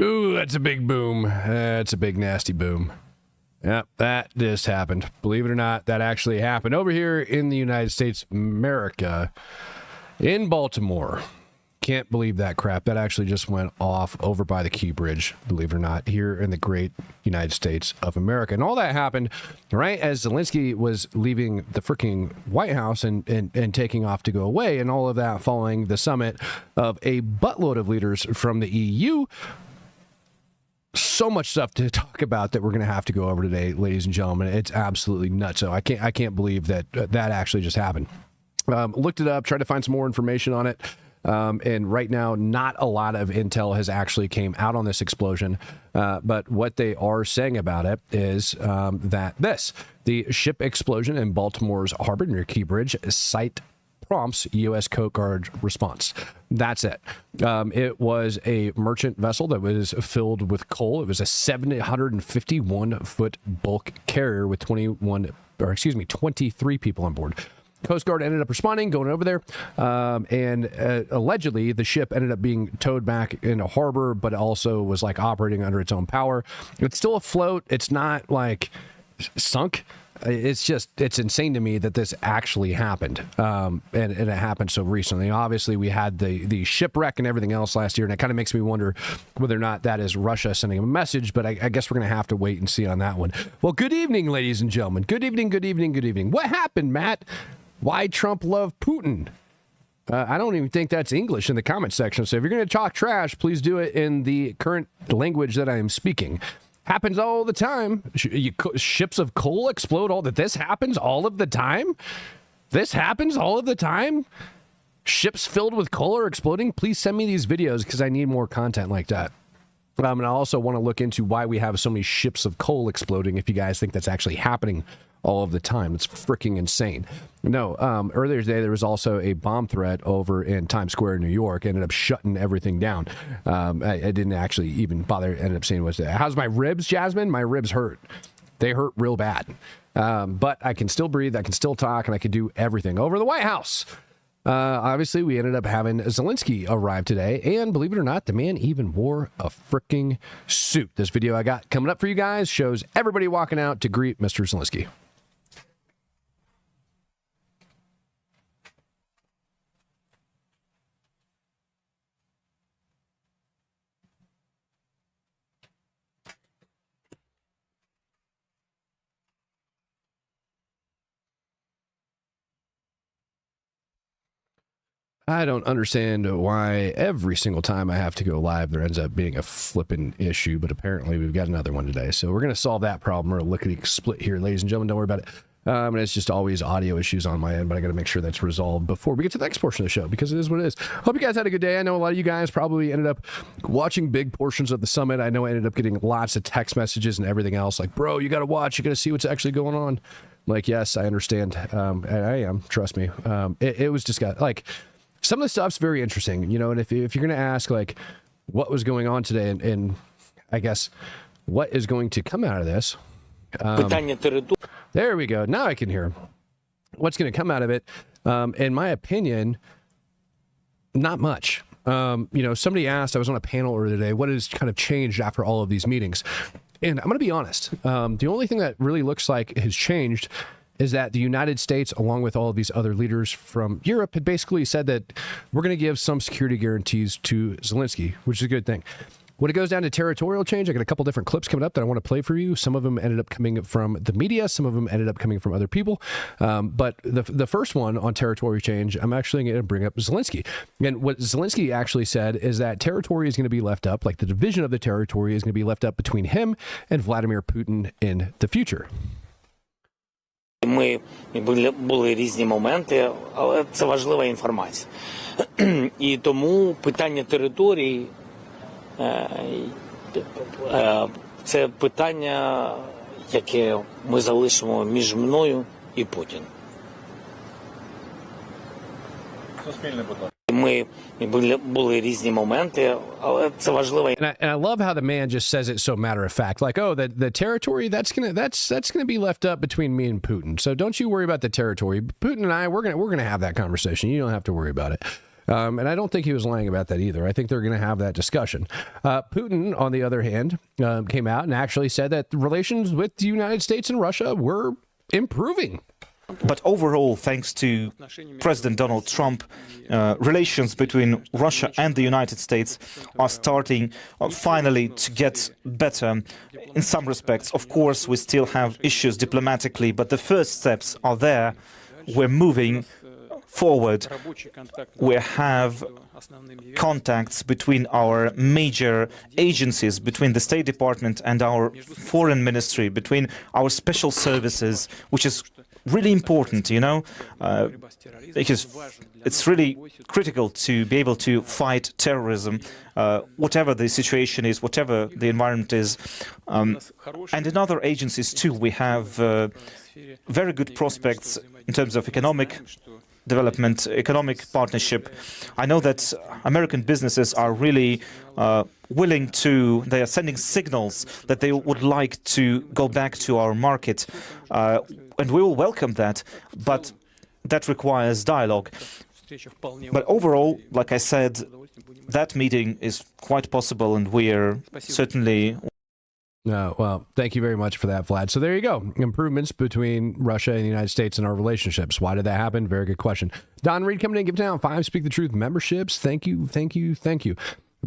Ooh, that's a big boom. That's a big, nasty boom. Yep, that just happened. Believe it or not, that actually happened over here in the United States of America, in Baltimore. Can't believe that crap. That actually just went off over by the Key Bridge, believe it or not, here in the great United States of America. And all that happened right as Zelenskyy was leaving the freaking White House and taking off to go away, and all of that following the summit of a buttload of leaders from the EU. So much stuff to talk about that we're going to have to go over today, ladies and gentlemen. It's absolutely nuts. So I can't believe that that actually just happened. Looked it up, tried to find some more information on it. And right now, not a lot of intel has actually came out on this explosion. But what they are saying about it is that the ship explosion in Baltimore's harbor near Key Bridge site prompts U.S. Coast Guard response. That's it. It was a merchant vessel that was filled with coal. It was a 751-foot bulk carrier with 23 people on board. Coast Guard ended up responding, going over there, and allegedly the ship ended up being towed back into harbor, but it also was like operating under its own power. It's still afloat. It's not like sunk. It's insane to me that this actually happened, and it happened so recently. Obviously, we had the shipwreck and everything else last year, and it kind of makes me wonder whether or not that is Russia sending a message, but I guess we're going to have to wait and see on that one. Well, good evening, ladies and gentlemen. Good evening, good evening, good evening. What happened, Matt? Why Trump love Putin? I don't even think that's English in the comment section, so if you're going to talk trash, please do it in the current language that I am speaking. Happens all the time. Ships of coal explode all that. This happens all of the time. This happens all of the time. Ships filled with coal are exploding. Please send me these videos because I need more content like that. And I also want to look into why we have so many ships of coal exploding. If you guys think that's actually happening all of the time, it's freaking insane. No, earlier today there was also a bomb threat over in Times Square, New York. Ended up shutting everything down. I didn't actually even bother. Ended up saying, "What's that? How's my ribs, Jasmine? My ribs hurt. They hurt real bad. But I can still breathe. I can still talk, and I can do everything." Over the White House. Obviously, we ended up having Zelenskyy arrive today, and believe it or not, the man even wore a freaking suit. This video I got coming up for you guys shows everybody walking out to greet Mr. Zelenskyy. I don't understand why every single time I have to go live, there ends up being a flipping issue, but apparently we've got another one today. So we're going to solve that problem. We're a lickety split here, ladies and gentlemen. Don't worry about it. And it's just always audio issues on my end, but I got to make sure that's resolved before we get to the next portion of the show, because it is what it is. Hope you guys had a good day. I know a lot of you guys probably ended up watching big portions of the summit. I know I ended up getting lots of text messages and everything else like, bro, you got to watch. You got to see what's actually going on. Like, yes, I understand. I am. Trust me. It was just like... Some of the stuff's very interesting, you know, and if you're going to ask, like, what was going on today and I guess what is going to come out of this. There we go. Now I can hear what's going to come out of it. In my opinion, not much. You know, somebody asked, I was on a panel earlier today, what has kind of changed after all of these meetings? And I'm going to be honest. The only thing that really looks like has changed is that the United States, along with all of these other leaders from Europe, had basically said that we're going to give some security guarantees to Zelenskyy, which is a good thing. When it goes down to territorial change, I got a couple different clips coming up that I want to play for you. Some of them ended up coming from the media. Some of them ended up coming from other people. But the first one on territory change, I'm actually going to bring up Zelenskyy. And what Zelenskyy actually said is that territory is going to be left up, like the division of the territory is going to be left up between him and Vladimir Putin in the future. Ми були різні моменти, але це важлива інформація. І тому питання території це питання, яке ми залишимо між мною і Путіним. Суспільне питання. Ми були різні моменти, але це важливо. And I love how the man just says it so matter of fact, like, oh, the territory that's gonna be left up between me and Putin. So don't you worry about the territory. Putin and I, we're gonna have that conversation. You don't have to worry about it. And I don't think he was lying about that either. I think they're going to have that discussion. Putin, on the other hand, came out and actually said that relations with the United States and Russia were improving. But overall, thanks to President Donald Trump, relations between Russia and the United States are starting finally to get better in some respects. Of course, we still have issues diplomatically, but the first steps are there. We're moving forward. We have contacts between our major agencies, between the State Department and our Foreign Ministry, between our special services, which is really important, you know, because it's really critical to be able to fight terrorism, whatever the situation is, whatever the environment is. And in other agencies too, we have very good prospects in terms of economic development, economic partnership. I know that American businesses are really willing to, they are sending signals that they would like to go back to our market, and we will welcome that, but that requires dialogue. But overall, like I said, that meeting is quite possible, and we are certainly... Well, thank you very much for that, Vlad. So there you go. Improvements between Russia and the United States and our relationships. Why did that happen? Very good question. Don Reed coming in, give down 5 Speak the Truth memberships. Thank you, thank you, thank you.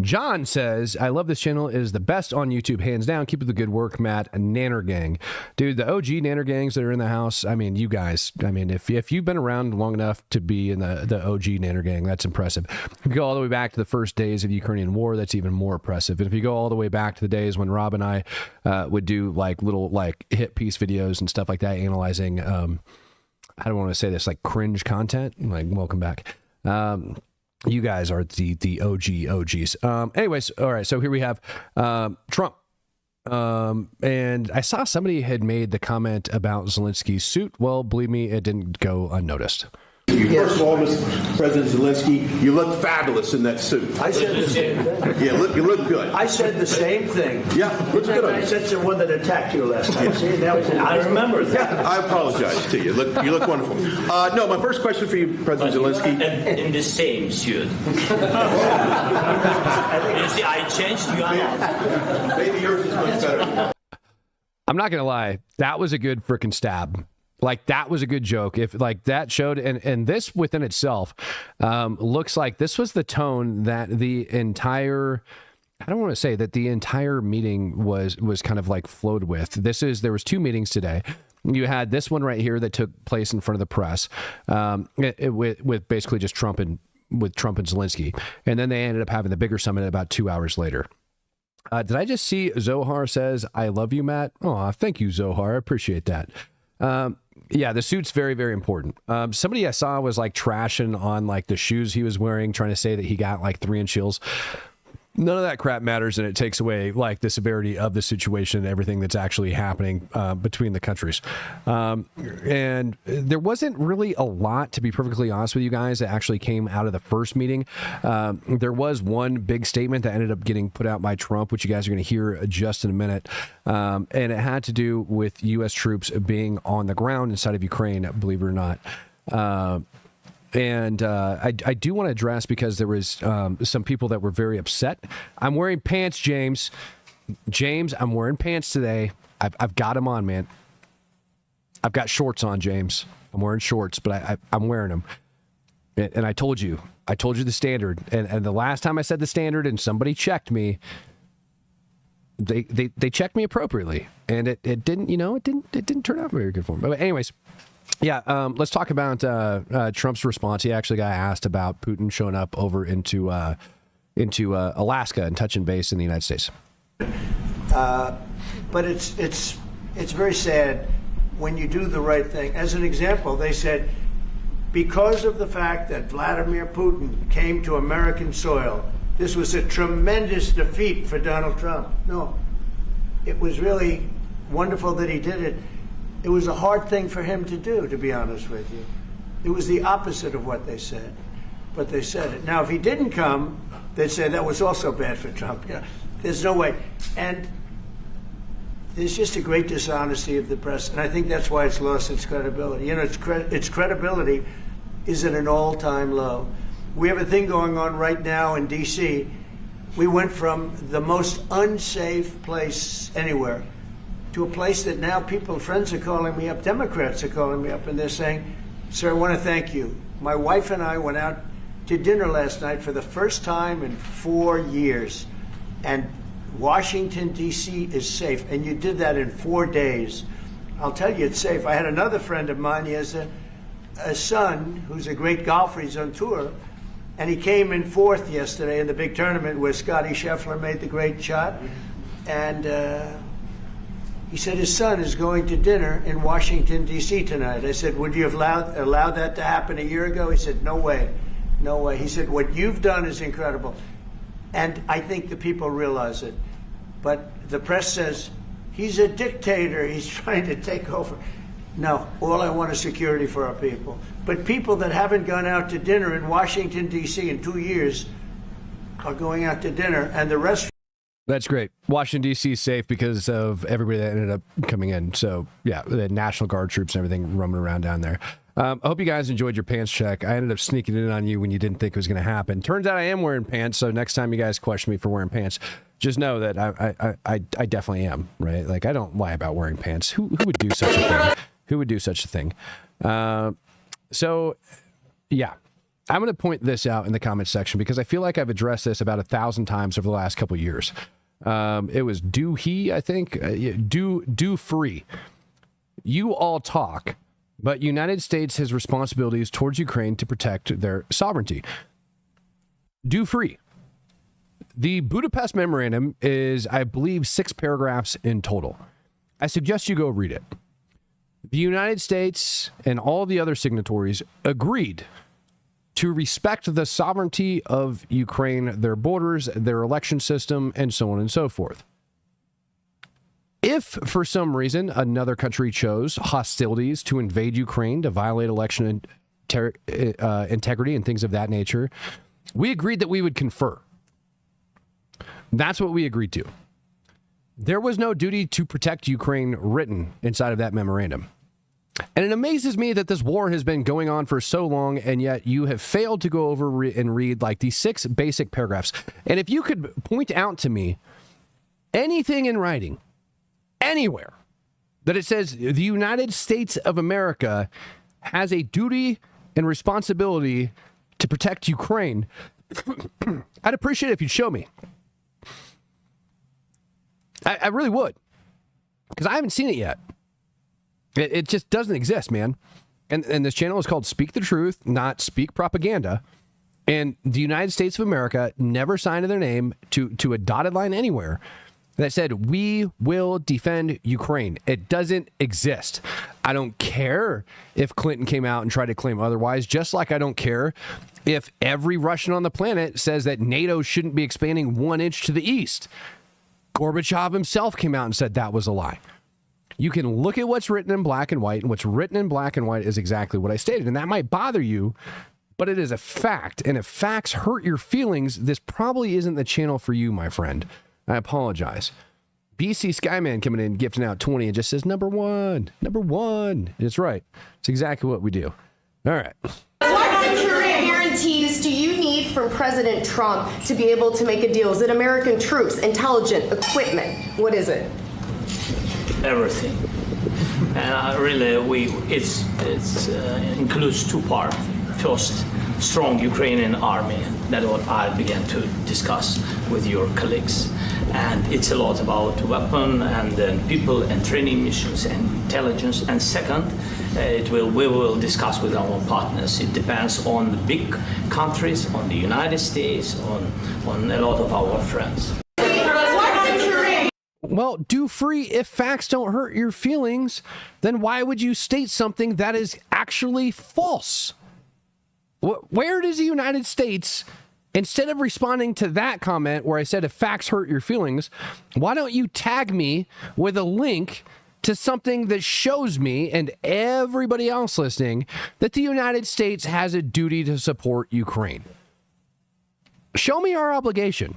John says, I love this channel. It is the best on YouTube, hands down. Keep up the good work, Matt. Nanner Gang. Dude, the OG Nanner Gangs that are in the house, I mean, you guys, I mean, if you've been around long enough to be in the OG Nanner Gang, that's impressive. If you go all the way back to the first days of the Ukrainian war, that's even more impressive. And if you go all the way back to the days when Rob and I would do like little like hit piece videos and stuff like that, analyzing, I don't want to say this, like cringe content, like welcome back. You guys are the OGs. Anyways, all right, so here we have Trump. And I saw somebody had made the comment about Zelensky's suit. Well, believe me, it didn't go unnoticed. First of all, Mr. President Zelensky, you look fabulous in that suit. I said the same thing. Yeah, you look good. I said the same thing. Yeah, looks good on I you. said the one that attacked you last time. See, that was, I remember that. I apologize to you. You look wonderful. No, my first question for you, President Zelensky. In the same suit. You see, I changed you. Maybe yours is much better. I'm not going to lie. That was a good freaking stab. Like, that was a good joke. If like that showed, and this within itself looks like this was the tone that the entire, I don't want to say that the entire meeting was kind of like flowed with. There was 2 meetings today. You had this one right here that took place in front of the press with basically just Trump and Zelensky. And then they ended up having the bigger summit about 2 hours later. Did I just see Zohar says, I love you, Matt? Oh, thank you, Zohar. I appreciate that. Yeah, the suit's very, very important. Somebody I saw was like trashing on like the shoes he was wearing, trying to say that he got like 3-inch heels. None of that crap matters, and it takes away like the severity of the situation and everything that's actually happening between the countries. And there wasn't really a lot, to be perfectly honest with you guys, that actually came out of the first meeting. There was one big statement that ended up getting put out by Trump, which you guys are going to hear just in a minute. And it had to do with U.S. troops being on the ground inside of Ukraine, believe it or not. And I do want to address, because there was some people that were very upset. I'm wearing pants, James. James, I'm wearing pants today. I've got them on, man. I've got shorts on, James. I'm wearing shorts, but I'm wearing them. And I told you the standard. And the last time I said the standard and somebody checked me, they checked me appropriately. And it didn't, it didn't turn out very good for me. But anyways. Yeah, let's talk about Trump's response. He actually got asked about Putin showing up over into Alaska and touching base in the United States. But it's very sad when you do the right thing. As an example, they said, because of the fact that Vladimir Putin came to American soil, this was a tremendous defeat for Donald Trump. No, it was really wonderful that he did it. It was a hard thing for him to do, to be honest with you. It was the opposite of what they said, but they said it. Now, if he didn't come, they'd say that was also bad for Trump. There's no way. And there's just a great dishonesty of the press, and I think that's why it's lost its credibility. Its credibility is at an all-time low. We have a thing going on right now in D.C. We went from the most unsafe place anywhere to a place that now friends are calling me up, Democrats are calling me up, and they're saying, sir, I want to thank you. My wife and I went out to dinner last night for the first time in 4 years, and Washington, D.C. is safe, and you did that in 4 days. I'll tell you, it's safe. I had another friend of mine, he has a son who's a great golfer, he's on tour, and he came in 4th yesterday in the big tournament where Scotty Scheffler made the great shot, and he said his son is going to dinner in Washington, D.C. tonight. I said, would you have allowed that to happen a year ago? He said, no way, no way. He said, what you've done is incredible. And I think the people realize it. But the press says, he's a dictator, he's trying to take over. No, all I want is security for our people. But people that haven't gone out to dinner in Washington, D.C. in 2 years are going out to dinner, and the rest. That's great. Washington, D.C. is safe because of everybody that ended up coming in. So, yeah, the National Guard troops and everything roaming around down there. I hope you guys enjoyed your pants check. I ended up sneaking in on you when you didn't think it was going to happen. Turns out I am wearing pants, so next time you guys question me for wearing pants, just know that I definitely am, right? Like, I don't lie about wearing pants. Who would do such a thing? Who would do such a thing? So, yeah. I'm going to point this out in the comment section because I feel like I've addressed this about 1,000 times over the last couple of years. It was I think. Do free. You all talk, but United States has responsibilities towards Ukraine to protect their sovereignty. Do free. The Budapest memorandum is, I believe, 6 paragraphs in total. I suggest you go read it. The United States and all the other signatories agreed to respect the sovereignty of Ukraine, their borders, their election system, and so on and so forth. If, for some reason, another country chose hostilities to invade Ukraine, to violate election integrity and things of that nature, we agreed that we would confer. That's what we agreed to. There was no duty to protect Ukraine written inside of that memorandum. And it amazes me that this war has been going on for so long, and yet you have failed to go over and read like these 6 basic paragraphs. And if you could point out to me anything in writing, anywhere, that it says the United States of America has a duty and responsibility to protect Ukraine, I'd appreciate it if you'd show me. I really would, because I haven't seen it yet. It just doesn't exist, man. And this channel is called Speak the Truth, not Speak Propaganda. And the United States of America never signed their name to a dotted line anywhere that said, we will defend Ukraine. It doesn't exist. I don't care if Clinton came out and tried to claim otherwise, just like I don't care if every Russian on the planet says that NATO shouldn't be expanding 1 inch to the east. Gorbachev himself came out and said that was a lie. You can look at what's written in black and white, and what's written in black and white is exactly what I stated. And that might bother you, but it is a fact. And if facts hurt your feelings, this probably isn't the channel for you, my friend. I apologize. BC Skyman coming in, gifting out 20 and just says, number one. It's right. It's exactly what we do. All right. What security guarantees do you need from President Trump to be able to make a deal? Is it American troops, intelligence, equipment? What is it? Everything. And really, it includes 2 parts. First, strong Ukrainian army. That's what I began to discuss with your colleagues. And it's a lot about weapon and then people and training missions and intelligence. And second, we will discuss with our partners. It depends on the big countries, on the United States, on a lot of our friends. Well, do free. If facts don't hurt your feelings, then why would you state something that is actually false? Where does the United States, instead of responding to that comment where I said if facts hurt your feelings, why don't you tag me with a link to something that shows me and everybody else listening that the United States has a duty to support Ukraine? Show me our obligation.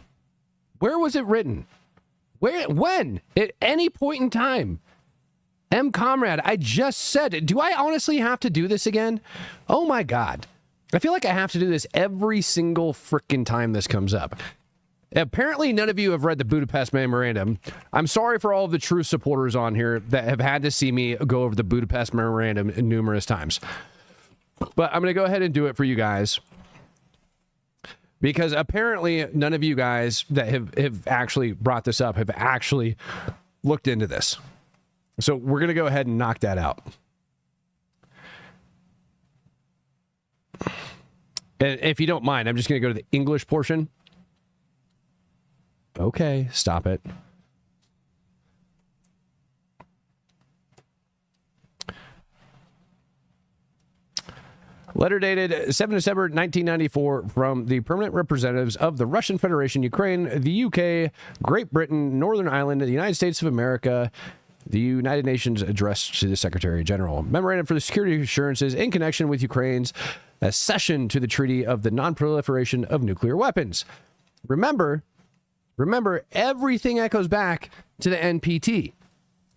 Where was it written? When? At any point in time. Comrade, I just said it. Do I honestly have to do this again? Oh my God. I feel like I have to do this every single freaking time this comes up. Apparently, none of you have read the Budapest Memorandum. I'm sorry for all of the true supporters on here that have had to see me go over the Budapest Memorandum numerous times. But I'm going to go ahead and do it for you guys. Because apparently, none of you guys that have actually brought this up have actually looked into this. So we're going to go ahead and knock that out. And if you don't mind, I'm just going to go to the English portion. Okay, stop it. Letter dated 7 December 1994 from the permanent representatives of the Russian Federation, Ukraine, the UK, Great Britain, Northern Ireland, the United States of America, the United Nations addressed to the Secretary General. Memorandum for the security assurances in connection with Ukraine's accession to the Treaty of the Non-Proliferation of Nuclear Weapons. Remember, everything echoes back to the NPT.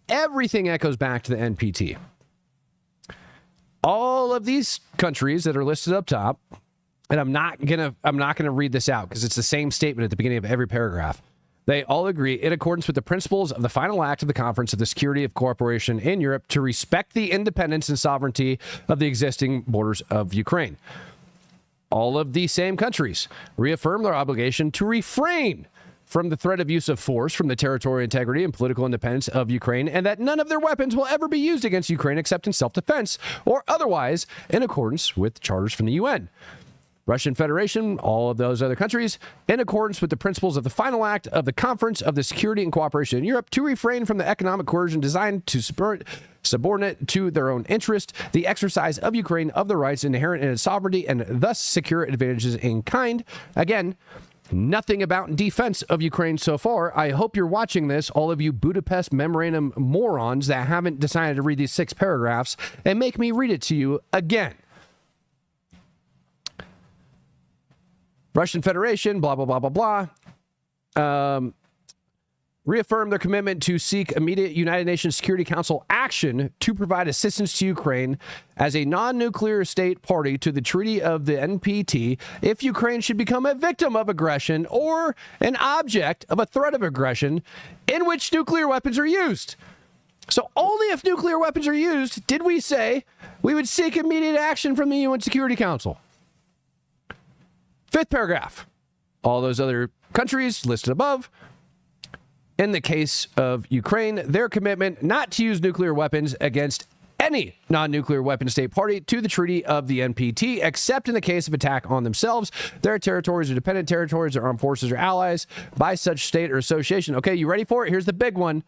Everything echoes back to the NPT. All of these countries that are listed up top, and I'm not gonna read this out because it's the same statement at the beginning of every paragraph. They all agree, in accordance with the principles of the final act of the Conference of the Security of Cooperation in Europe, to respect the independence and sovereignty of the existing borders of Ukraine. All of these same countries reaffirm their obligation to refrain from the threat of use of force from the territorial integrity and political independence of Ukraine, and that none of their weapons will ever be used against Ukraine except in self-defense or otherwise in accordance with charters from the UN. Russian Federation, all of those other countries, in accordance with the principles of the final act of the Conference of the Security and Cooperation in Europe, to refrain from the economic coercion designed to subordinate to their own interest the exercise of Ukraine of the rights inherent in its sovereignty and thus secure advantages in kind. Again, nothing about defense of Ukraine so far. I hope you're watching this, all of you Budapest Memorandum morons that haven't decided to read these 6 paragraphs and make me read it to you again. Russian Federation, blah, blah, blah, blah, blah. Reaffirm their commitment to seek immediate United Nations Security Council action to provide assistance to Ukraine as a non-nuclear state party to the Treaty of the NPT if Ukraine should become a victim of aggression or an object of a threat of aggression in which nuclear weapons are used. So only if nuclear weapons are used did we say we would seek immediate action from the UN Security Council. 5th paragraph. All those other countries listed above, in the case of Ukraine, their commitment not to use nuclear weapons against any non-nuclear weapon state party to the Treaty of the NPT, except in the case of attack on themselves, their territories or dependent territories, their armed forces or allies by such state or association. Okay, you ready for it? Here's the big one.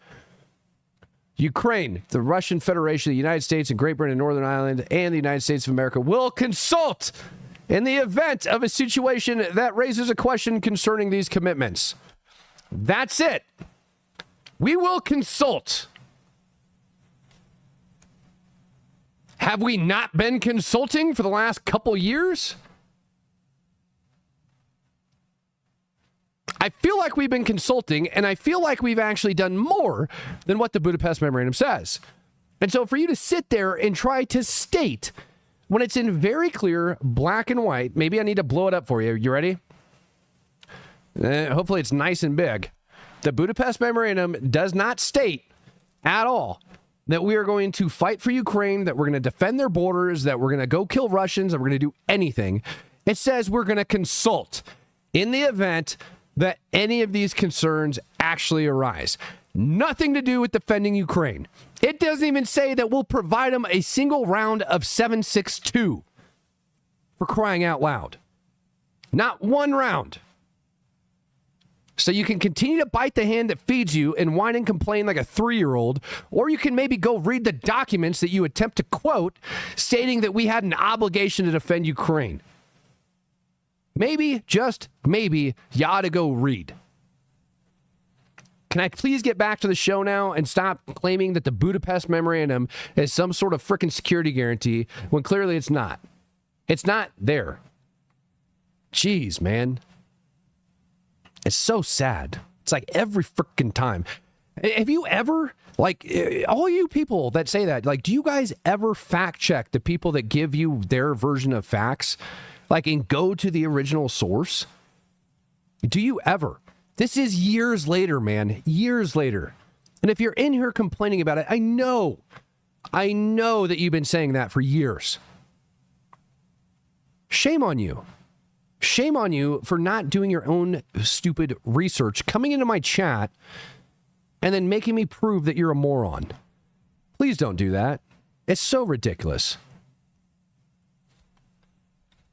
Ukraine, the Russian Federation, the United States, and Great Britain and Northern Ireland, and the United States of America will consult in the event of a situation that raises a question concerning these commitments. That's it. We will consult. Have we not been consulting for the last couple years? I feel like we've been consulting, and I feel like we've actually done more than what the Budapest Memorandum says. And so for you to sit there and try to state, when it's in very clear black and white, maybe I need to blow it up for you. You ready? Hopefully it's nice and big. The Budapest Memorandum does not state at all that we are going to fight for Ukraine, that we're going to defend their borders, that we're going to go kill Russians, that we're going to do anything. It says we're going to consult in the event that any of these concerns actually arise. Nothing to do with defending Ukraine. It doesn't even say that we'll provide them a single round of 7.62, for crying out loud. Not one round. So you can continue to bite the hand that feeds you and whine and complain like a 3-year-old, or you can maybe go read the documents that you attempt to quote stating that we had an obligation to defend Ukraine. Maybe, just maybe, you ought to go read. Can I please get back to the show now and stop claiming that the Budapest Memorandum is some sort of frickin' security guarantee when clearly it's not? It's not there. Jeez, man. It's so sad. It's like every freaking time. Have you ever, like, all you people that say that, like, do you guys ever fact check the people that give you their version of facts? Like, and go to the original source? Do you ever? This is years later, man. Years later. And if you're in here complaining about it, I know that you've been saying that for years. Shame on you. Shame on you for not doing your own stupid research, coming into my chat, and then making me prove that you're a moron. Please don't do that. It's so ridiculous.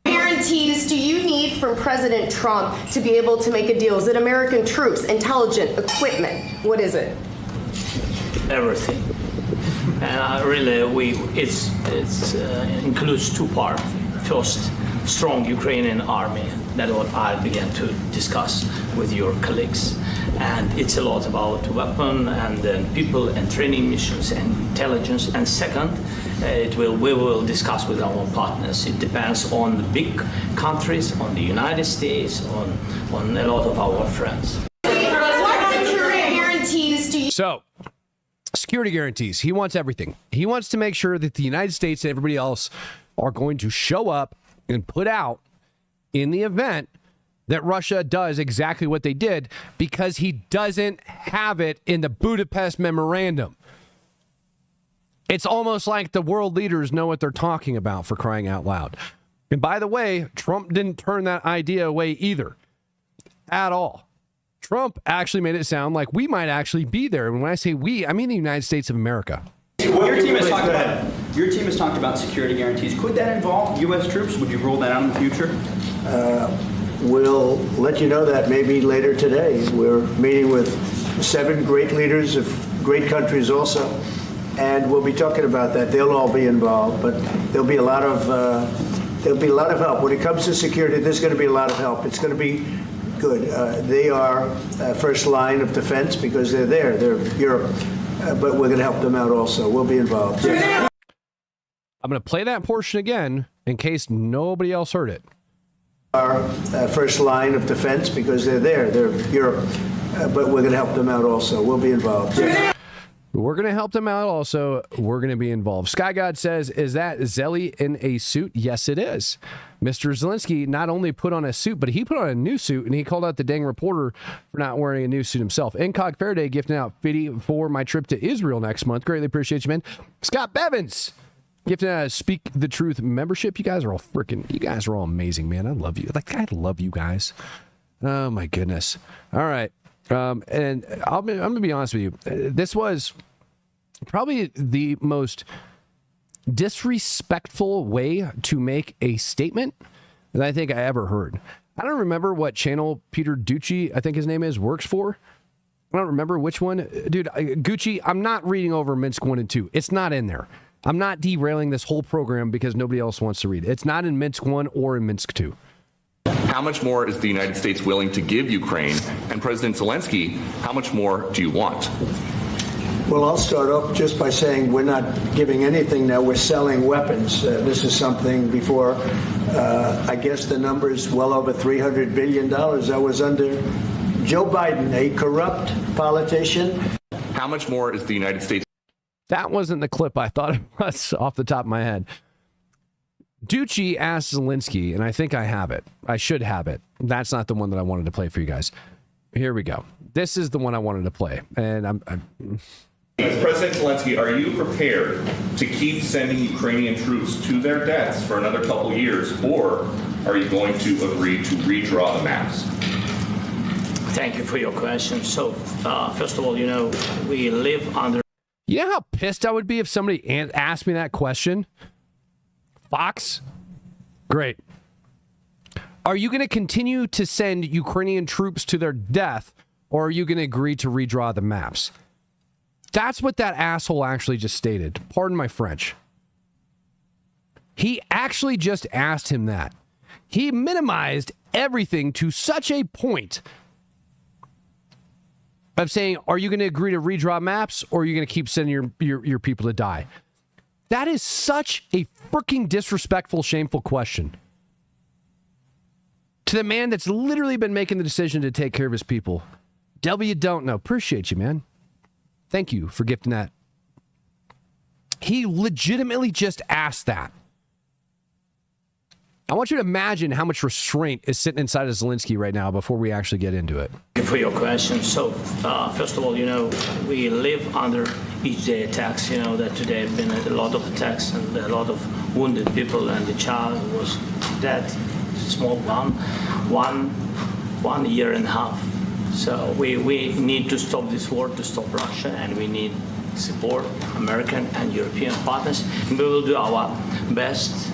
Guarantees do you need from President Trump to be able to make a deal? Is it American troops, intelligence, equipment? What is it? Everything. And really, it includes two parts. First, strong Ukrainian army. That's what I began to discuss with your colleagues. And it's a lot about weapon and then people and training missions and intelligence. And second, we will discuss with our partners. It depends on the big countries, on the United States, on a lot of our friends. What security guarantees do you... So, security guarantees. He wants everything. He wants to make sure that the United States and everybody else are going to show up and put out in the event that Russia does exactly what they did, because he doesn't have it in the Budapest memorandum. It's almost like the world leaders know what they're talking about, for crying out loud. And by the way, Trump didn't turn that idea away either. At all. Trump actually made it sound like we might actually be there. And when I say we, I mean the United States of America. Your team has talked about security guarantees. Could that involve U.S. troops? Would you rule that out in the future? We'll let you know that maybe later today. We're meeting with 7 great leaders of great countries also, and we'll be talking about that. They'll all be involved, but there'll be a lot of help. When it comes to security, there's going to be a lot of help. It's going to be good. They are first line of defense because they're there. They're Europe. But we're going to help them out also. We'll be involved. Yeah. I'm going to play that portion again in case nobody else heard it. Our first line of defense because they're there. They're Europe. But we're going to help them out also. We'll be involved. Yeah. We're going to help them out also. We're going to be involved. Sky God says, is that Zelly in a suit? Yes, it is. Mr. Zelenskyy not only put on a suit, but he put on a new suit, and he called out the dang reporter for not wearing a new suit himself. Incog Faraday gifting out 50 for my trip to Israel next month. Greatly appreciate you, man. Scott Bevins gifting out a Speak the Truth membership. You guys are all amazing, man. I love you. I love you guys. Oh, my goodness. All right. And I'm going to be honest with you. This was probably the most disrespectful way to make a statement that I think I ever heard. I don't remember what channel Peter Ducci, I think his name is, works for. I don't remember which one. Dude, Gucci, I'm not reading over Minsk 1 and 2. It's not in there. I'm not derailing this whole program because nobody else wants to read it. It's not in Minsk 1 or in Minsk 2. How much more is the United States willing to give Ukraine? And President Zelenskyy, how much more do you want? Well, I'll start off just by saying we're not giving anything now. We're selling weapons. This is something before, I guess the number is well over $300 billion. That was under Joe Biden, a corrupt politician. How much more is the United States? That wasn't the clip I thought it was off the top of my head. Ducci asked Zelenskyy, and I think I have it. I should have it. That's not the one that I wanted to play for you guys. Here we go. This is the one I wanted to play. And President Zelenskyy, are you prepared to keep sending Ukrainian troops to their deaths for another couple years, or are you going to agree to redraw the maps? Thank you for your question. So, first of all, we live under... You know how pissed I would be if somebody asked me that question? Fox? Great. Are you going to continue to send Ukrainian troops to their death, or are you going to agree to redraw the maps? That's what that asshole actually just stated. Pardon my French. He actually just asked him that. He minimized everything to such a point of saying, are you going to agree to redraw maps, or are you going to keep sending your people to die? That is such a freaking disrespectful, shameful question to the man that's literally been making the decision to take care of his people. Devil you don't know. Appreciate you, man. Thank you for gifting that. He legitimately just asked that. I want you to imagine how much restraint is sitting inside of Zelenskyy right now before we actually get into it. Thank you for your question. So, first of all, we live under each day attacks. That today have been a lot of attacks and a lot of wounded people, and the child was dead, small one year and a half. So we need to stop this war, to stop Russia, and we need support American and European partners. And we will do our best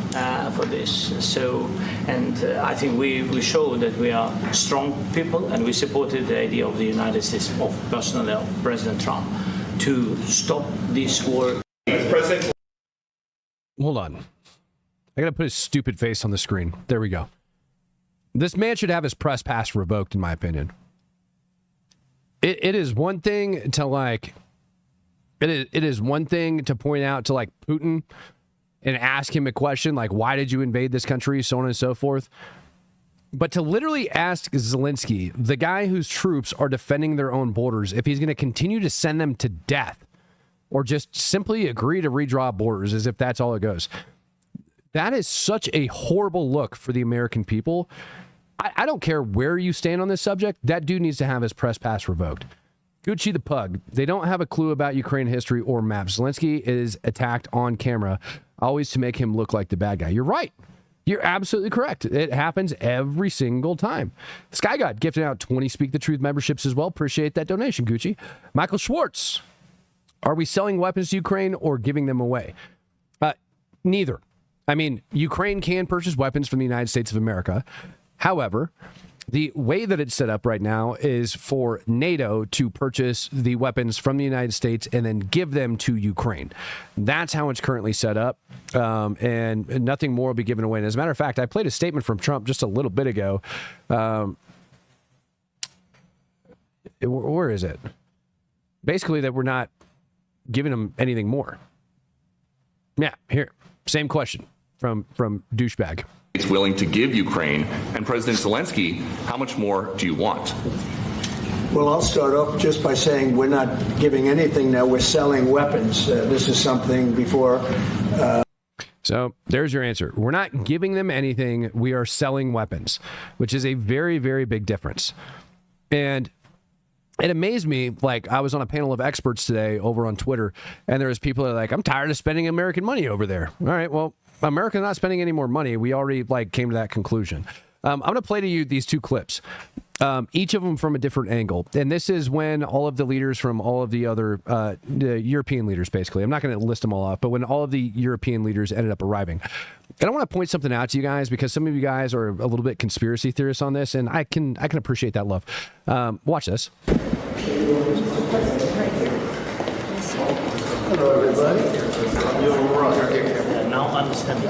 for this. So, I think we show that we are strong people, and we supported the idea of the United States, personally of President Trump, to stop this war. Hold on. I got to put his stupid face on the screen. There we go. This man should have his press pass revoked, in my opinion. It is one thing to it is one thing to point out to Putin and ask him a question like, why did you invade this country, so on and so forth. But to literally ask Zelenskyy, the guy whose troops are defending their own borders, if he's going to continue to send them to death or just simply agree to redraw borders as if that's all it goes. That is such a horrible look for the American people. I don't care where you stand on this subject. That dude needs to have his press pass revoked. Gucci the pug. They don't have a clue about Ukraine history or maps. Zelenskyy is attacked on camera, always to make him look like the bad guy. You're right. You're absolutely correct. It happens every single time. Sky God gifted out 20 Speak the Truth memberships as well. Appreciate that donation, Gucci. Michael Schwartz. Are we selling weapons to Ukraine or giving them away? Neither. I mean, Ukraine can purchase weapons from the United States of America. However, the way that it's set up right now is for NATO to purchase the weapons from the United States and then give them to Ukraine. That's how it's currently set up, and nothing more will be given away. And as a matter of fact, I played a statement from Trump just a little bit ago. Where is it? Basically, that we're not giving them anything more. Yeah, here. Same question from douchebag. It's willing to give Ukraine, and President Zelenskyy, how much more do you want? Well, I'll start off just by saying we're not giving anything now. We're selling weapons. This is something before. So there's your answer. We're not giving them anything. We are selling weapons, which is a very, very big difference. And it amazed me. I was on a panel of experts today over on Twitter, and there was people that are like, I'm tired of spending American money over there. All right, well, America's not spending any more money. We already came to that conclusion. I'm going to play to you these two clips, each of them from a different angle. And this is when all of the leaders from all of the other the European leaders, basically, I'm not going to list them all off, but when all of the European leaders ended up arriving. And I want to point something out to you guys, because some of you guys are a little bit conspiracy theorists on this, and I can appreciate that love. Watch this. Hello, everybody. Now understand.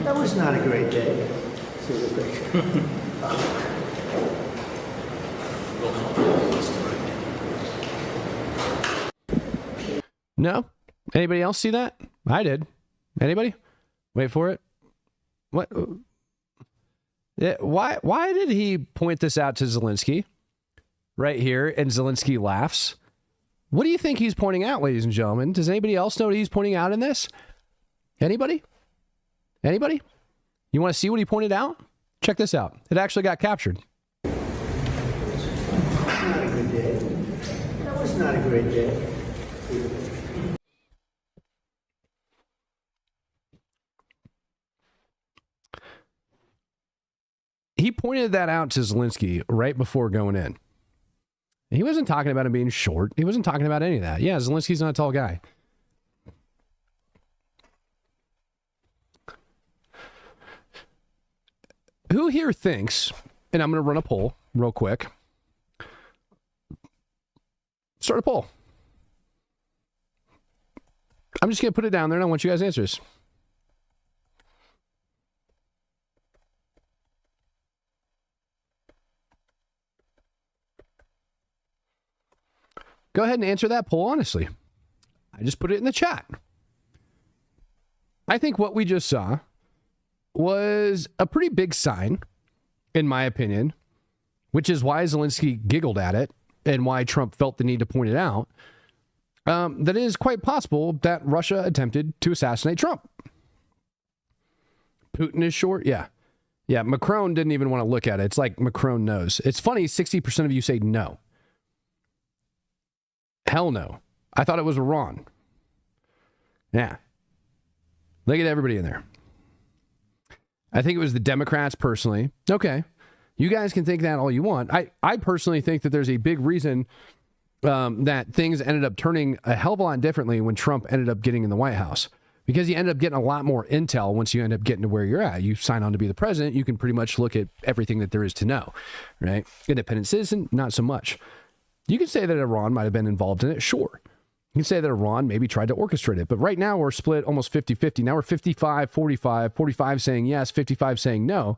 That was not a great day. No? Anybody else see that? I did. Anybody? Wait for it. What? Yeah, why did he point this out to Zelenskyy? Right here, and Zelenskyy laughs. What do you think he's pointing out, ladies and gentlemen? Does anybody else know what he's pointing out in this? Anybody? Anybody? You want to see what he pointed out? Check this out. It actually got captured. Not a good day. That was not a great day. He pointed that out to Zelenskyy right before going in. He wasn't talking about him being short. He wasn't talking about any of that. Yeah, Zelensky's not a tall guy. Who here thinks, and I'm going to run a poll, real quick. Start a poll. I'm just going to put it down there and I want you guys' answers. Go ahead and answer that poll honestly. I just put it in the chat. I think what we just saw was a pretty big sign, in my opinion, which is why Zelenskyy giggled at it and why Trump felt the need to point it out, that it is quite possible that Russia attempted to assassinate Trump. Putin is short? Yeah. Yeah, Macron didn't even want to look at it. It's like Macron knows. It's funny, 60% of you say no. Hell no. I thought it was Iran. Yeah. Look at everybody in there. I think it was the Democrats personally. Okay. You guys can think that all you want. I personally think that there's a big reason that things ended up turning a hell of a lot differently when Trump ended up getting in the White House. Because you ended up getting a lot more intel once you end up getting to where you're at. You sign on to be the president, you can pretty much look at everything that there is to know, right? Independent citizen, not so much. You can say that Iran might have been involved in it, sure. You can say that Iran maybe tried to orchestrate it, but right now we're split almost 50-50. Now we're 55-45, 45 saying yes, 55 saying no.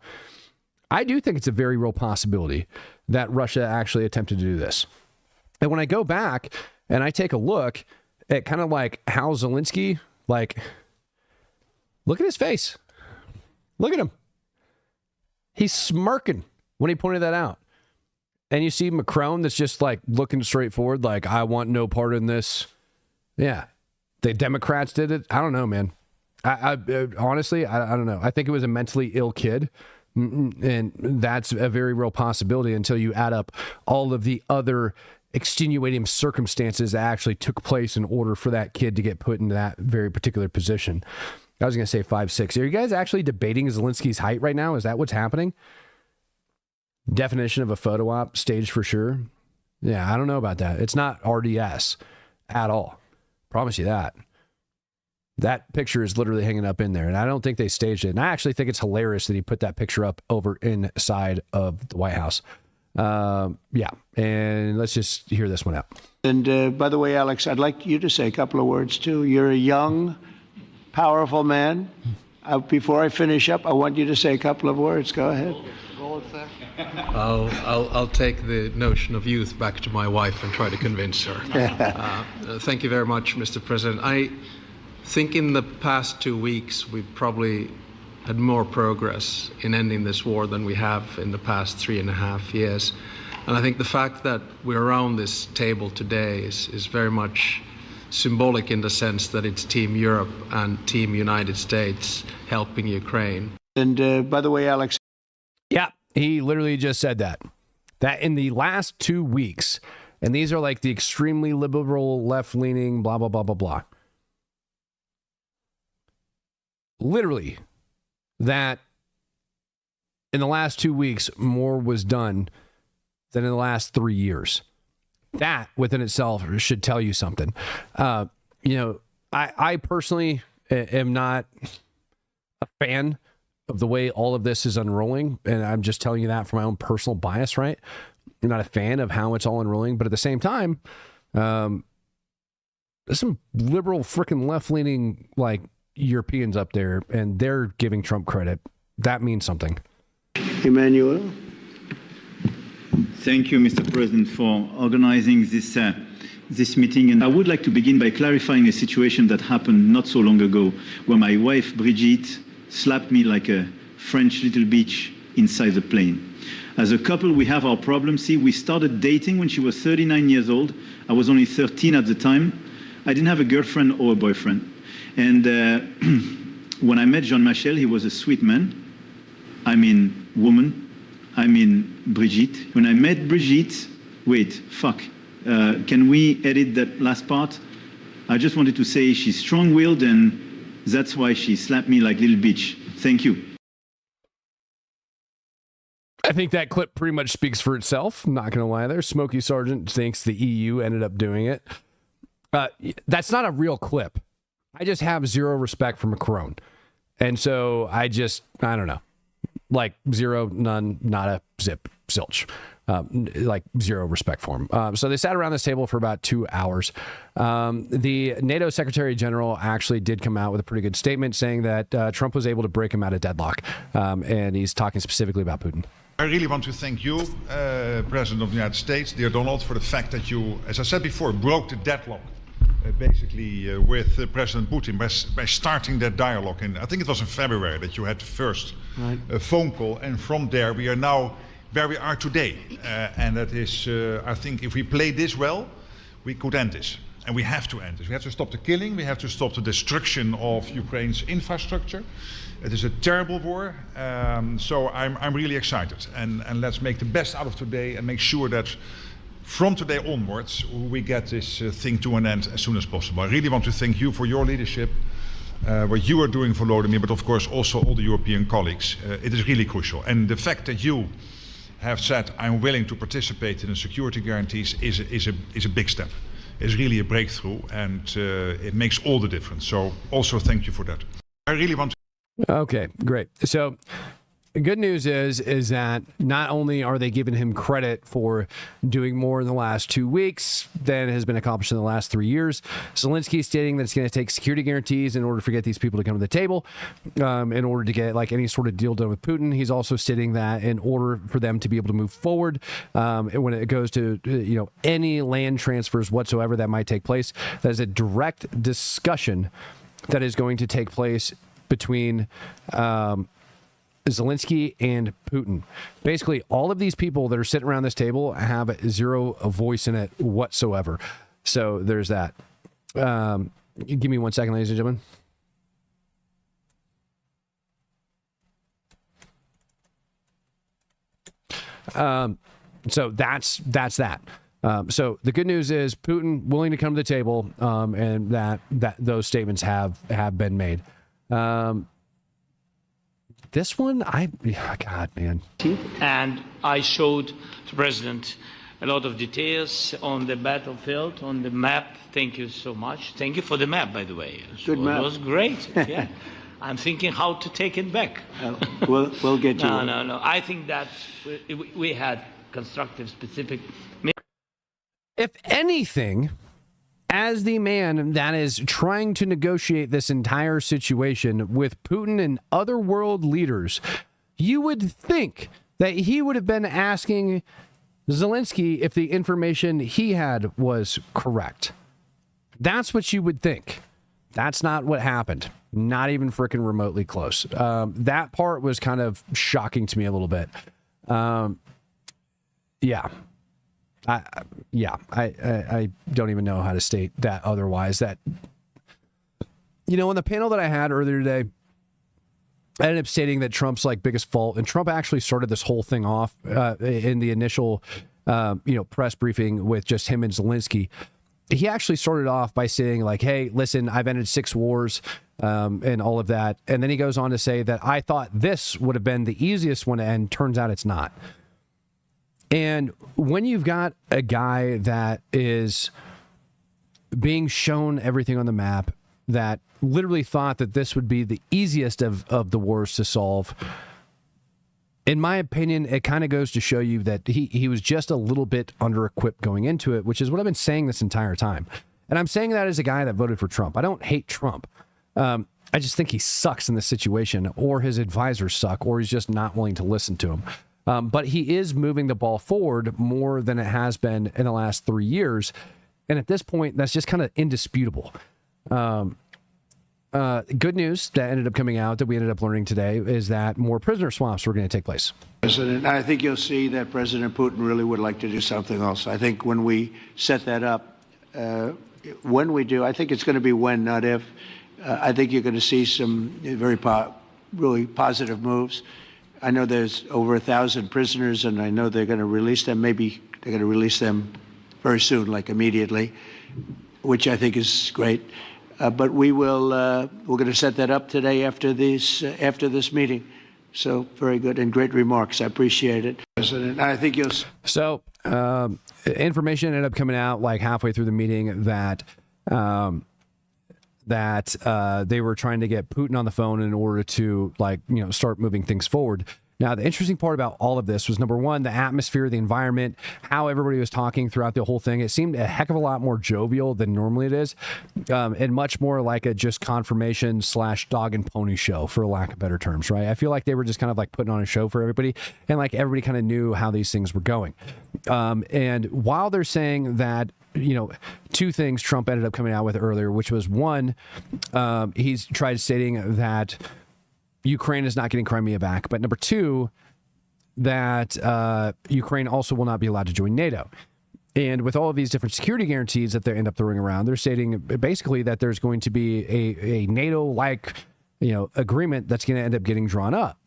I do think it's a very real possibility that Russia actually attempted to do this. And when I go back and I take a look at kind of like how Zelenskyy, like, look at his face. Look at him. He's smirking when he pointed that out. And you see Macron that's just like looking straight forward, like, I want no part in this. Yeah. The Democrats did it. I don't know, man. I honestly, I don't know. I think it was a mentally ill kid. And that's a very real possibility until you add up all of the other extenuating circumstances that actually took place in order for that kid to get put into that very particular position. I was going to say 5'6". Are you guys actually debating Zelenskyy's height right now? Is that what's happening? Definition of a photo op, staged for sure. Yeah, I don't know about that. It's not RDS at all. Promise you that. That picture is literally hanging up in there, and I don't think they staged it. And I actually think it's hilarious that he put that picture up over inside of the White House. Yeah, and let's just hear this one out. And by the way, Alex, I'd like you to say a couple of words too. You're a young, powerful man. Before I finish up, I want you to say a couple of words. Go ahead. I'll take the notion of youth back to my wife and try to convince her. Thank you very much, Mr. President. I think in the past 2 weeks, we've probably had more progress in ending this war than we have in the past 3.5 years. And I think the fact that we're around this table today is very much symbolic in the sense that it's Team Europe and Team United States helping Ukraine. And by the way, Alex. Yeah, he literally just said that in the last 2 weeks, and these are like the extremely liberal, left-leaning, blah, blah, blah, blah, blah. Literally, that in the last 2 weeks, more was done than in the last 3 years. That within itself should tell you something. You know, I personally am not a fan of the way all of this is unrolling, and I'm just telling you that from my own personal bias, right? I'm not a fan of how it's all unrolling, but at the same time, there's some liberal, freaking left-leaning, like, Europeans up there, and they're giving Trump credit. That means something. Emmanuel. Thank you, Mr. President, for organizing this meeting. And I would like to begin by clarifying a situation that happened not so long ago, where my wife, Brigitte, slapped me like a French little bitch inside the plane. As a couple, we have our problems. See, we started dating when she was 39 years old. I was only 13 at the time. I didn't have a girlfriend or a boyfriend. And when I met Jean Michel, he was a sweet man. I mean, woman. I mean, Brigitte. When I met Brigitte, can we edit that last part? I just wanted to say she's strong-willed, and that's why she slapped me like little bitch. Thank you. I think that clip pretty much speaks for itself. I'm not going to lie there. Smokey Sargent thinks the EU ended up doing it. That's not a real clip. I just have zero respect for Macron. And so I don't know. Like zero, none, not a zip, zilch. like zero respect for him. So they sat around this table for about 2 hours. The NATO Secretary General actually did come out with a pretty good statement saying that Trump was able to break him out of deadlock. And he's talking specifically about Putin. I really want to thank you, President of the United States, dear Donald, for the fact that you, as I said before, broke the deadlock basically with President Putin by starting that dialogue. And I think it was in February that you had the first phone call. And from there, we are now where we are today. And that is, I think, if we play this well, we could end this. And we have to end this. We have to stop the killing. We have to stop the destruction of Ukraine's infrastructure. It is a terrible war. So I'm really excited. And let's make the best out of today and make sure that from today onwards, we get this thing to an end as soon as possible. I really want to thank you for your leadership, what you are doing for Volodymyr, but of course also all the European colleagues. It is really crucial. And the fact that you have said, I'm willing to participate in the security guarantees is a big step. It's really a breakthrough, and it makes all the difference. So also thank you for that. I really want to... Okay, great. So the good news is that not only are they giving him credit for doing more in the last 2 weeks than has been accomplished in the last 3 years, Zelenskyy stating that it's going to take security guarantees in order to get these people to come to the table, in order to get like any sort of deal done with Putin. He's also stating that in order for them to be able to move forward, when it goes to any land transfers whatsoever that might take place, that is a direct discussion that is going to take place between Zelenskyy and Putin. Basically, all of these people that are sitting around this table have zero voice in it whatsoever. So there's that. Give me 1 second, ladies and gentlemen. So that's that. So the good news is Putin willing to come to the table, and that those statements have been made. This one, God, man. And I showed the president a lot of details on the battlefield, on the map. Thank you so much. Thank you for the map, by the way. Good map. It was great. Yeah. I'm thinking how to take it back. We'll get you. No. I think that we had constructive, specific. If anything, as the man that is trying to negotiate this entire situation with Putin and other world leaders, you would think that he would have been asking Zelenskyy if the information he had was correct. That's what you would think. That's not what happened. Not even freaking remotely close. That part was kind of shocking to me a little bit. Yeah. I don't even know how to state that otherwise. That, in the panel that I had earlier today, I ended up stating that Trump's biggest fault, and Trump actually started this whole thing off in the initial, press briefing with just him and Zelenskyy. He actually started off by saying hey, listen, I've ended 6 wars, and all of that. And then he goes on to say that I thought this would have been the easiest one to end. Turns out it's not. And when you've got a guy that is being shown everything on the map, that literally thought that this would be the easiest of the wars to solve, in my opinion, it kind of goes to show you that he was just a little bit under-equipped going into it, which is what I've been saying this entire time. And I'm saying that as a guy that voted for Trump. I don't hate Trump. I just think he sucks in this situation, or his advisors suck, or he's just not willing to listen to him. But he is moving the ball forward more than it has been in the last 3 years. And at this point, that's just kind of indisputable. Good news that ended up coming out, that we ended up learning today, is that more prisoner swaps were going to take place. President, I think you'll see that President Putin really would like to do something else. I think when we set that up, when we do, I think it's going to be when, not if. I think you're going to see some really positive moves. I know there's over 1,000 prisoners, and I know they're going to release them. Maybe they're going to release them very soon, immediately, which I think is great. But we're going to set that up today after this meeting. So very good and great remarks. I appreciate it, President. I think you'll. So information ended up coming out halfway through the meeting that they were trying to get Putin on the phone in order to start moving things forward. Now, the interesting part about all of this was, number one, the atmosphere, the environment, how everybody was talking throughout the whole thing. It seemed a heck of a lot more jovial than normally it is, and much more like a just confirmation / dog and pony show, for lack of better terms, right? I feel like they were just kind of like putting on a show for everybody, and like everybody kind of knew how these things were going. And while they're saying that, you know, two things Trump ended up coming out with earlier, which was one, he's tried stating that Ukraine is not getting Crimea back, but number two, that Ukraine also will not be allowed to join NATO. And with all of these different security guarantees that they end up throwing around, they're stating basically that there's going to be a NATO-like, you know, agreement that's going to end up getting drawn up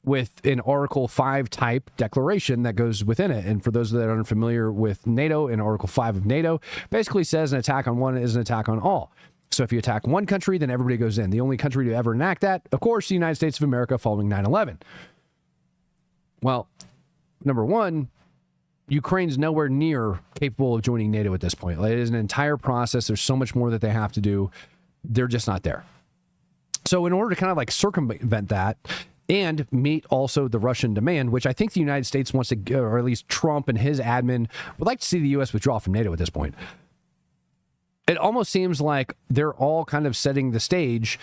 with an Article 5 type declaration that goes within it. And for those that aren't familiar with NATO, in Article 5 of NATO basically says an attack on one is an attack on all. So if you attack one country, then everybody goes in. The only country to ever enact that, of course, the United States of America following 9/11. Well, number one, Ukraine's nowhere near capable of joining NATO at this point. Like, it is an entire process. There's so much more that they have to do. They're just not there. So in order to kind of like circumvent that and meet also the Russian demand, which I think the United States wants to, or at least Trump and his admin would like to see the U.S. withdraw from NATO at this point. It almost seems like they're all kind of setting the stage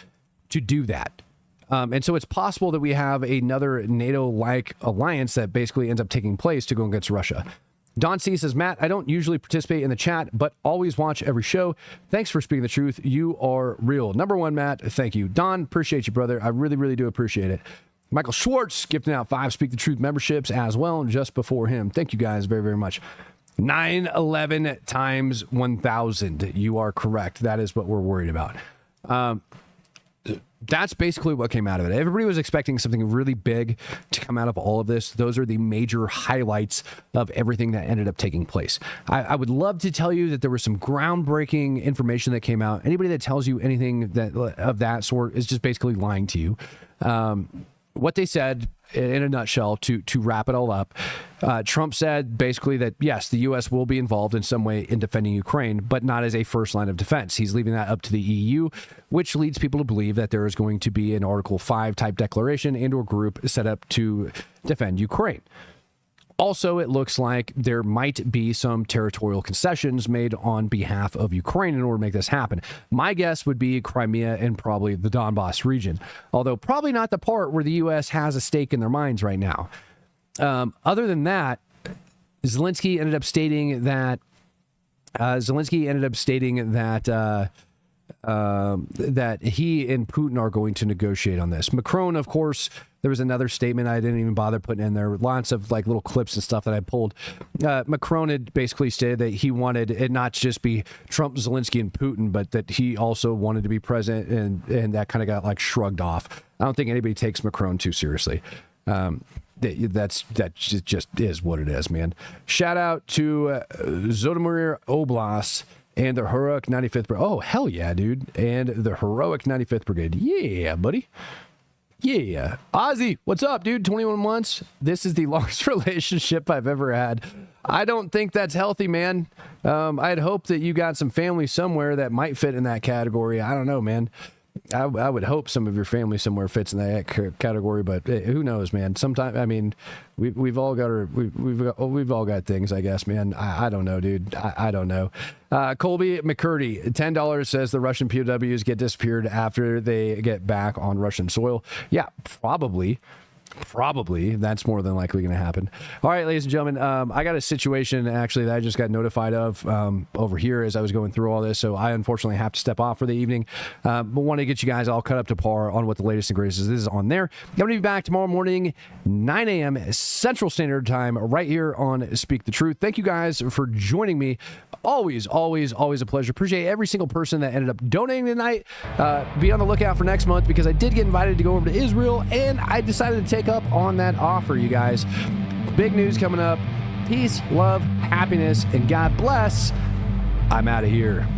to do that. And so it's possible that we have another NATO-like alliance that basically ends up taking place to go against Russia. Don C says, Matt, I don't usually participate in the chat, but always watch every show. Thanks for speaking the truth. You are real. Number one, Matt, thank you. Don, appreciate you, brother. I really, really do appreciate it. Michael Schwartz gifting out 5 Speak the Truth memberships as well, and just before him. Thank you guys very, very much. 9/11 times 1,000. You are correct. That is what we're worried about. That's basically what came out of it. Everybody was expecting something really big to come out of all of this. Those are the major highlights of everything that ended up taking place. I would love to tell you that there was some groundbreaking information that came out. Anybody that tells you anything that of that sort is just basically lying to you. What they said, in a nutshell, to wrap it all up, Trump said basically that, yes, the U.S. will be involved in some way in defending Ukraine, but not as a first line of defense. He's leaving that up to the EU, which leads people to believe that there is going to be an Article 5 type declaration and or group set up to defend Ukraine. Also, it looks like there might be some territorial concessions made on behalf of Ukraine in order to make this happen. My guess would be Crimea and probably the Donbass region, although probably not the part where the U.S. has a stake in their minds right now. Other than that, Zelenskyy ended up stating that that he and Putin are going to negotiate on this. Macron, of course, there was another statement I didn't even bother putting in there. Lots of like little clips and stuff that I pulled. Macron had basically stated that he wanted it not to just be Trump, Zelenskyy, and Putin, but that he also wanted to be present, and that kind of got like shrugged off. I don't think anybody takes Macron too seriously. That just is what it is, man. Shout out to Zotomir Oblast and the Heroic 95th Brigade. Oh, hell yeah, dude. And the Heroic 95th Brigade. Yeah, buddy. Yeah. Ozzy, what's up, dude? 21 months. This is the longest relationship I've ever had. I don't think that's healthy, man. I'd hope that you got some family somewhere that might fit in that category. I don't know, man. I would hope some of your family somewhere fits in that category, but who knows, man? Sometimes, I mean, we've all got things, I guess, man. I don't know, dude. I don't know. Colby McCurdy, $10 says the Russian POWs get disappeared after they get back on Russian soil. Yeah, probably. That's more than likely going to happen. All right, ladies and gentlemen, I got a situation actually that I just got notified of over here as I was going through all this, so I unfortunately have to step off for the evening, but want to get you guys all cut up to par on what the latest and greatest is on there. I'm going to be back tomorrow morning, 9 a.m. Central Standard Time, right here on Speak the Truth. Thank you guys for joining me. Always a pleasure. Appreciate every single person that ended up donating tonight. Be on the lookout for next month, because I did get invited to go over to Israel, and I decided to take up on that offer, you guys. Big news coming up. Peace, love, happiness, and God bless. I'm out of here.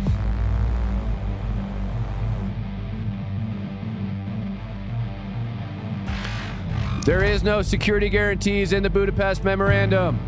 There is no security guarantees in the Budapest memorandum.